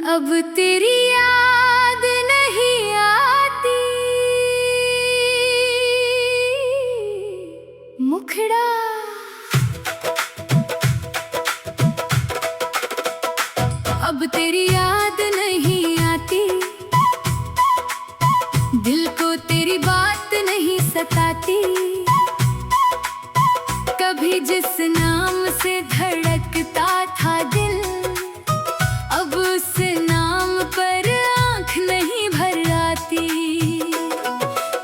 अब तेरी याद नहीं आती, मुखड़ा अब तेरी याद नहीं आती, दिल को तेरी बात नहीं सताती। कभी जिस नाम से धड़कता था दिल, अब उस नाम पर आँख नहीं भर आती।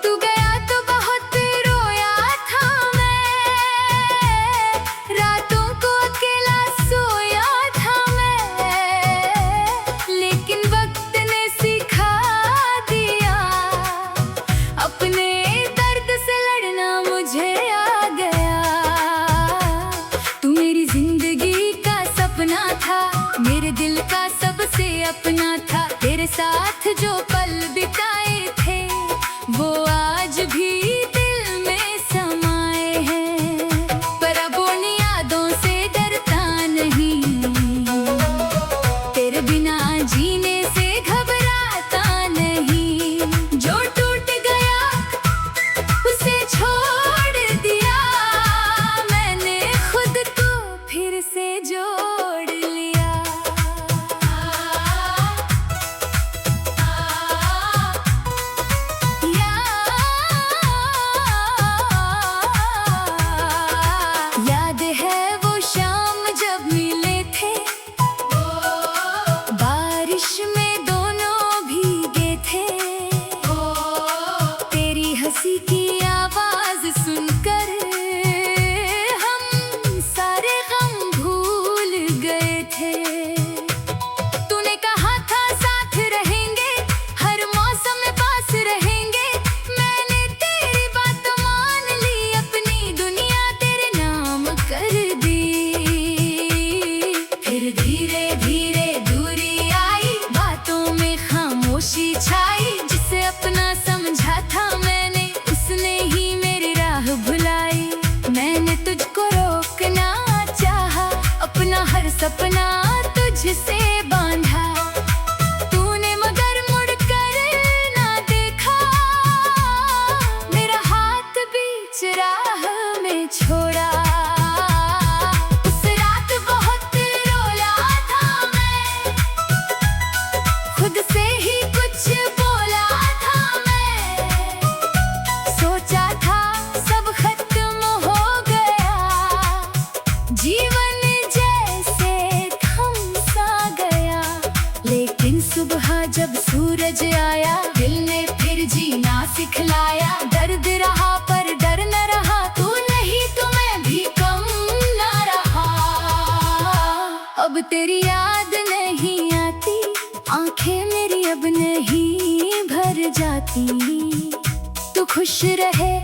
तू गया तो बहुत रोया था मैं, रातों को अकेला सोया था मैं, लेकिन वक्त ने सिखा दिया, अपने दर्द से लड़ना मुझे आ गया। तू मेरी जिंदगी का सपना था, मेरे दिल का सबसे अपना था। तेरे साथ जो पल बिताए थे, वो आज भी दिल में समाए हैं। पर अब उन यादों से डरता नहीं, तेरे बिना जीने से घबराता नहीं। जो टूट गया उसे छोड़ दिया, मैंने खुद को फिर से जोड़ लिया। याद है वो शाम जब मिले थे, बारिश में दोनों भीगे थे। तेरी हंसी की आवाज सुनकर हम सारे गम भूल गए थे। तूने कहा था साथ रहेंगे, हर मौसम में पास रहेंगे। मैंने तेरी बात मान ली, अपनी दुनिया तेरे नाम कर दी। फिर धीरे धीरे दूरी आई, बातों में खामोशी छाई। जिसे अपना समझा था मैंने, उसने ही मेरी राह भुलाई। मैंने तुझको रोकना चाहा, अपना हर सपना तुझसे बांधा। तूने मगर मुड़कर ना देखा, मेरा हाथ बीच राह में छोड़ा। उस रात बहुत रोया था मैं, खुद से ही कुछ बोला था मैं। सोचा था सब खत्म हो गया, जीवन जैसे थम सा गया। लेकिन सुबह जब सूरज आया, दिल ने फिर जीना सिखलाया। दर्द रहा पर डर न रहा, तू नहीं तो मैं भी कम न रहा। अब तेरी याद नहीं आती, आंखें मेरी अब नहीं भर जाती। तू खुश रहे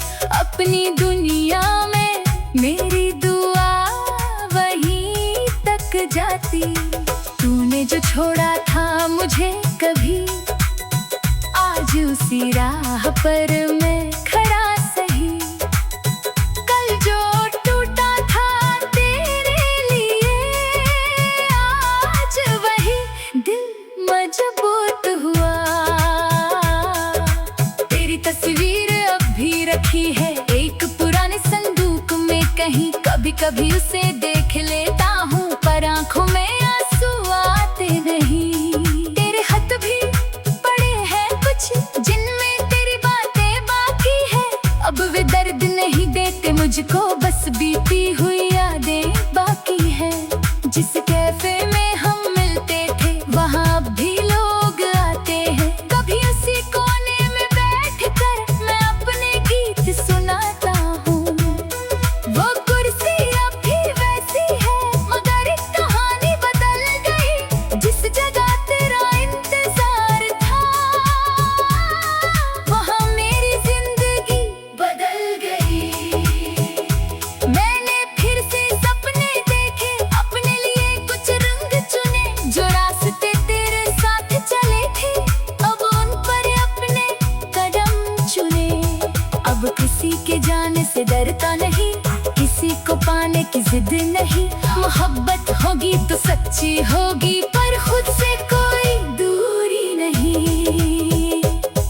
अपनी दुनिया में, मेरी दुआ वहीं तक जाती। तूने जो छोड़ा था मुझे कभी, आज उसी राह पर मैं खड़ा सही। कल जो टूटा था तेरे लिए, आज वही दिल मजबूत हुआ। तेरी तस्वीर अब भी रखी है एक पुराने संदूक में कहीं। कभी कभी उसे देख लेता हूँ, पर आंखों में आंसू आते नहीं। तेरे खत भी पड़े हैं कुछ, जिनमें तेरी बातें बाकी होगी तो सच्ची होगी, पर खुद से कोई दूरी नहीं।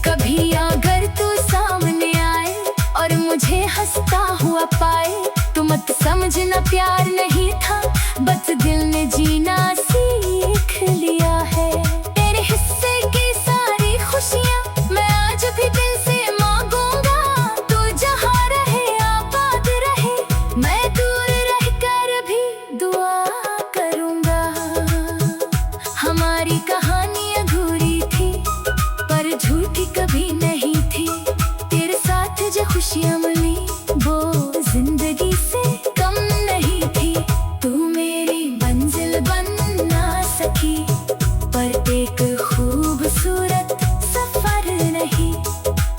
कभी अगर तू सामने आए और मुझे हंसता हुआ पाए, तो मत समझना प्यार नहीं था, बस दिल ने जीना सीख लिया है। तेरे हिस्से की सारी खुशियाँ मैं आज भी दिल से मांगूंगा। तू जहाँ रहे आबाद रहे, मैं दूर रहकर भी दुआ करूंगा। हमारी कहानी अधूरी थी पर झूठी कभी नहीं थी। तेरे साथ जो खुशियाँ मिली वो जिंदगी से कम नहीं थी। तू मेरी मंजिल बन ना सकी, पर एक खूबसूरत सफर नहीं।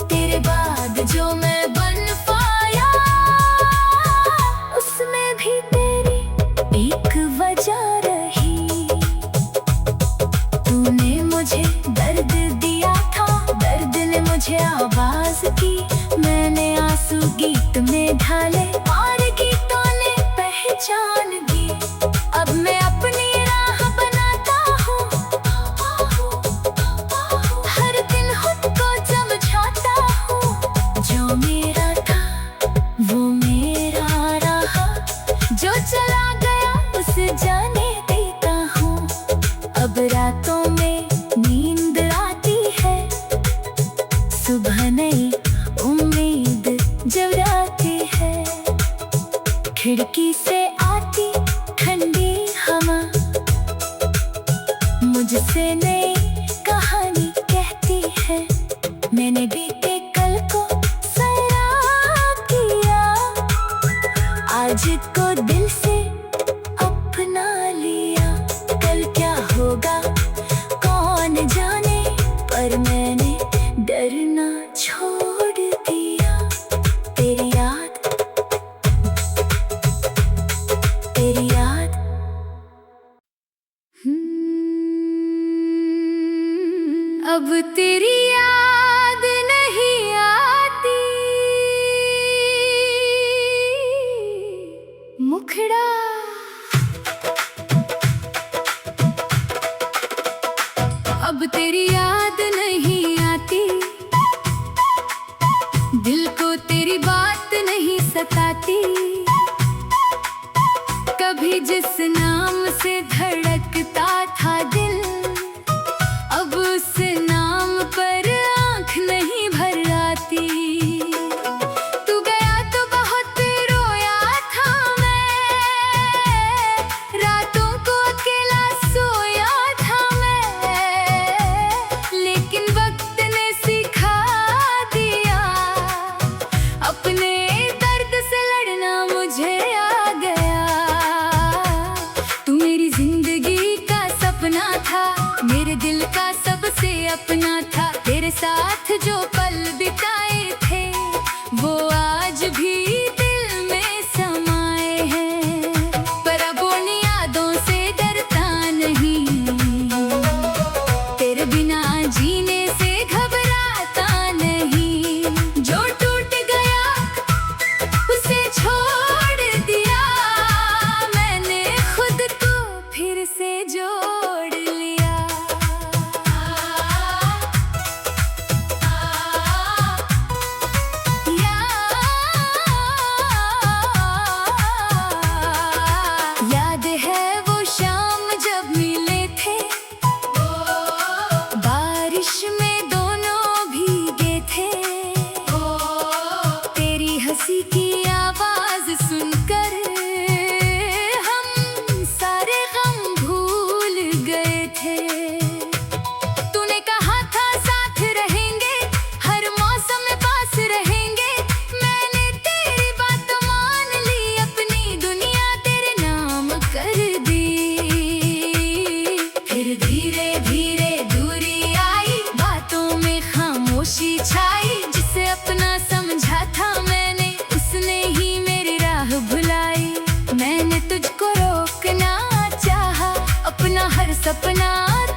तेरे बाद जो मैं बन पाया, उसमें भी तेरी एक वजह रही। तूने मुझे दर्द दिया था, दर्द ने मुझे आवाज की। मैंने आंसू गीत में ढाले और गीतों ने पहचान दी। अब मैं अपनी राह बनाता हूँ, हर दिन खुद को समझाता हूँ। जो मेरा था वो मेरा रहा, जो चला गया उसे जाने देता हूँ। अब रातों में नींद आती है, सुबह नई उम्मीद जब आती है। खिड़की से आती ठंडी हवा मुझसे नई कहानी कहती है। मैंने बीते कल को सराह किया, आज को दिल से अपना लिया। कल क्या होगा कौन जाने, पर मैंने डरना छोड़ दिया। तेरी याद, तेरी याद। अब तेरी याद नहीं आती, मुखड़ा अब तेरी याद नहीं आती, दिल को तेरी बात नहीं सताती। कभी जिस नाम से धड़कता था दिल, अब उस नाम पर आँख नहीं भर आती। तू गया तो बहुत रोया था मैं, रातों को अकेला सोया था मैं। लेकिन वक्त ने सिखा दिया, अपने दर्द से लड़ना मुझे आ गया। तू मेरी जिंदगी का सपना था, मेरे दिल का सबसे अपना था। तेरे साथ जो पल बिताए थे वो आज भी दिल में समाए हैं। पर अब उन यादों से डरता नहीं, तेरे बिना जीने से घबराता नहीं। जो टूट गया उसे छोड़ दिया, मैंने खुद को फिर से जोड़ लिया। याद है वो शाम जब मिले थे, बारिश में दोनों भीगे थे। तेरी हंसी की आवाज सुनकर हम सारे गम भूल गए थे। तूने कहा था साथ रहेंगे, हर मौसम में पास रहेंगे। मैंने तेरी बात मान ली, अपनी दुनिया तेरे नाम कर दी। फिर धीरे धीरे दूरी आई, बातों में खामोशी छाई। जिसे अपना समझा था मैंने, उसने ही मेरी राह भुलाई। मैंने तुझको रोकना चाहा, अपना हर सपना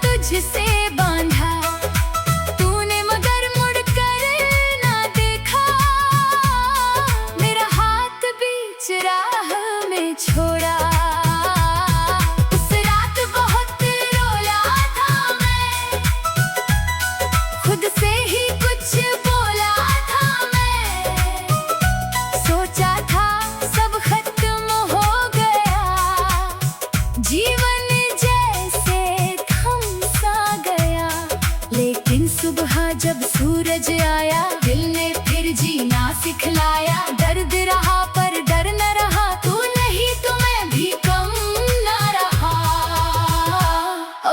तुझसे बांधा। तूने मगर मुड़कर ना देखा, मेरा हाथ बीच राह में छोड़ा। उस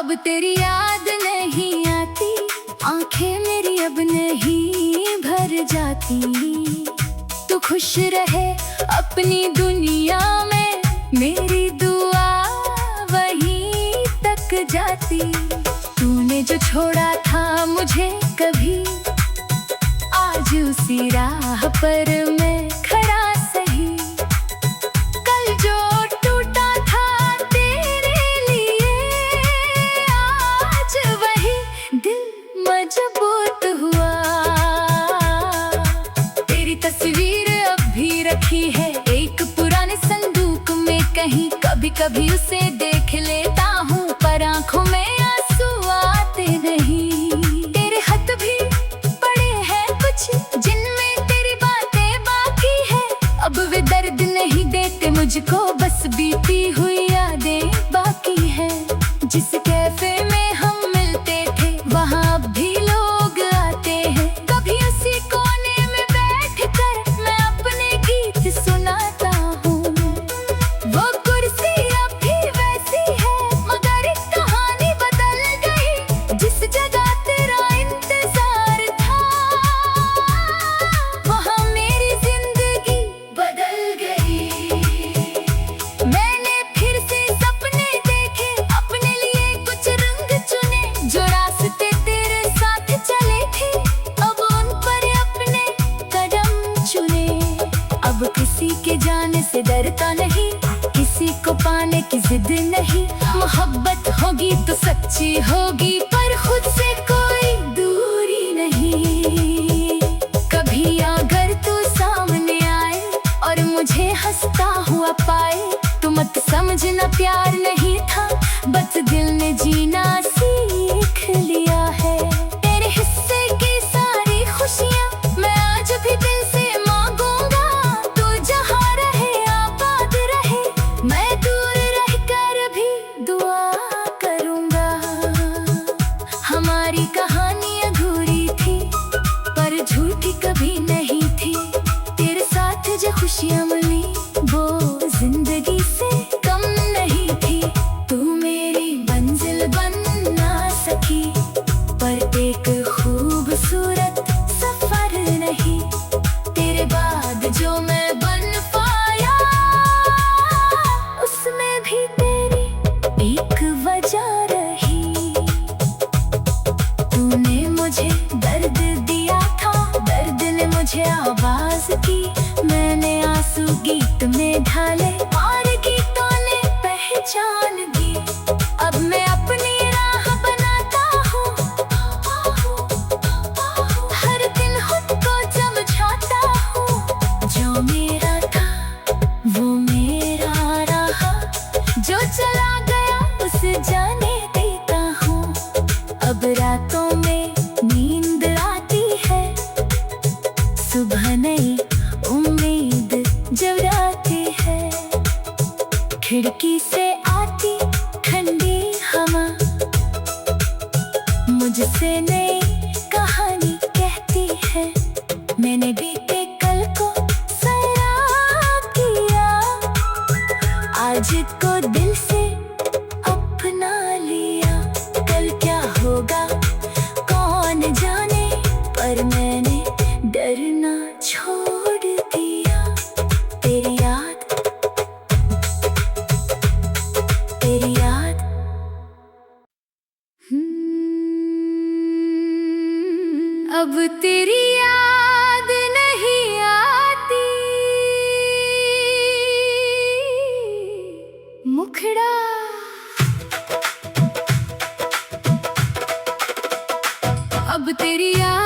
अब तेरी याद नहीं आती, आंखें मेरी अब नहीं भर जाती। तू खुश रहे अपनी दुनिया में, मेरी दुआ वहीं तक जाती। तूने जो छोड़ा था मुझे कभी, आज उसी राह पर मैं खड़ा सही। कल जो टूटा था तेरे लिए, आज वही दिल मजबूत हुआ। तेरी तस्वीर अब भी रखी है एक पुराने संदूक में कहीं। कभी कभी उसे देख लेता हूँ पर आंखों में आंसू आते नहीं। तेरे हाथ भी पड़े हैं कुछ जिनमें तेरी बातें बाकी है। अब वे दर्द नहीं देते मुझको, बस बीती हुई यादें बाकी है। जिस कैफे में हम मिलते थे वहाँ अब भी लोग आते हैं। कभी उसी कोने में बैठकर मैं अपने गीत सुनाता हूँ। वो कुर्सी अब भी वैसी है मगर एक कहानी बदल गई। जिस जगह तेरा इंतजार था वहाँ मेरी जिंदगी बदल गई। मैंने फिर से सपने देखे, अपने लिए कुछ रंग चुने। जो रास्ते तेरे साथ चले थे अब उन पर अपने कदम चुने। अब किसी के जाने से डरता नहीं, किसी को पाने की जिद नहीं। मोहब्बत होगी तो सच्ची होगी पर खुद से कोई दूरी नहीं। कभी अगर तू सामने आए और मुझे हंसता हुआ पाए तो मत समझना प्यार नहीं था, बस दिल ने जीना सीख लिया है। तेरे हिस्से की सारी खुशियाँ मैं आज भी दिल से मांगूंगा। तू जहाँ रहे आबाद रहे, मैं दूर रहकर भी दुआ करूंगा। हमारी कहानी अधूरी थी पर झूठी कभी नहीं थी। तेरे साथ जो खुशियाँ मिली वो जिंदगी से कम नहीं थी। तू मेरी मंजिल बन ना सकी पर एक खूबसूरत सफर नहीं। तेरे बाद जो मैं बन पाया उसमें भी तेरी एक वजह रही। तूने मुझे दर्द दिया था, दर्द ने मुझे आवाज की। मैंने आंसू गीत में ढाले और गीतों ने पहचान दी। अब मैं अपनी राह बनाता हूँ, हर दिन खुद को समझाता हूँ। जो मेरा था वो मेरा रहा, जो चला गया उसे जाने देता हूँ। अब रातों में नींद आती है, सुबह नई उम्मीद जगाती है। खिड़की से आती ठंडी हवा मुझसे नई कहानी कहती है। मैंने बीते कल को सराह किया, आज को दिल से अपना लिया। कल क्या होगा कौन जाने, पर मैंने डरना छोड़ दिया। तेरी याद, तेरी याद। अब तेरी याद नहीं आती, मुखड़ा अब तेरी याद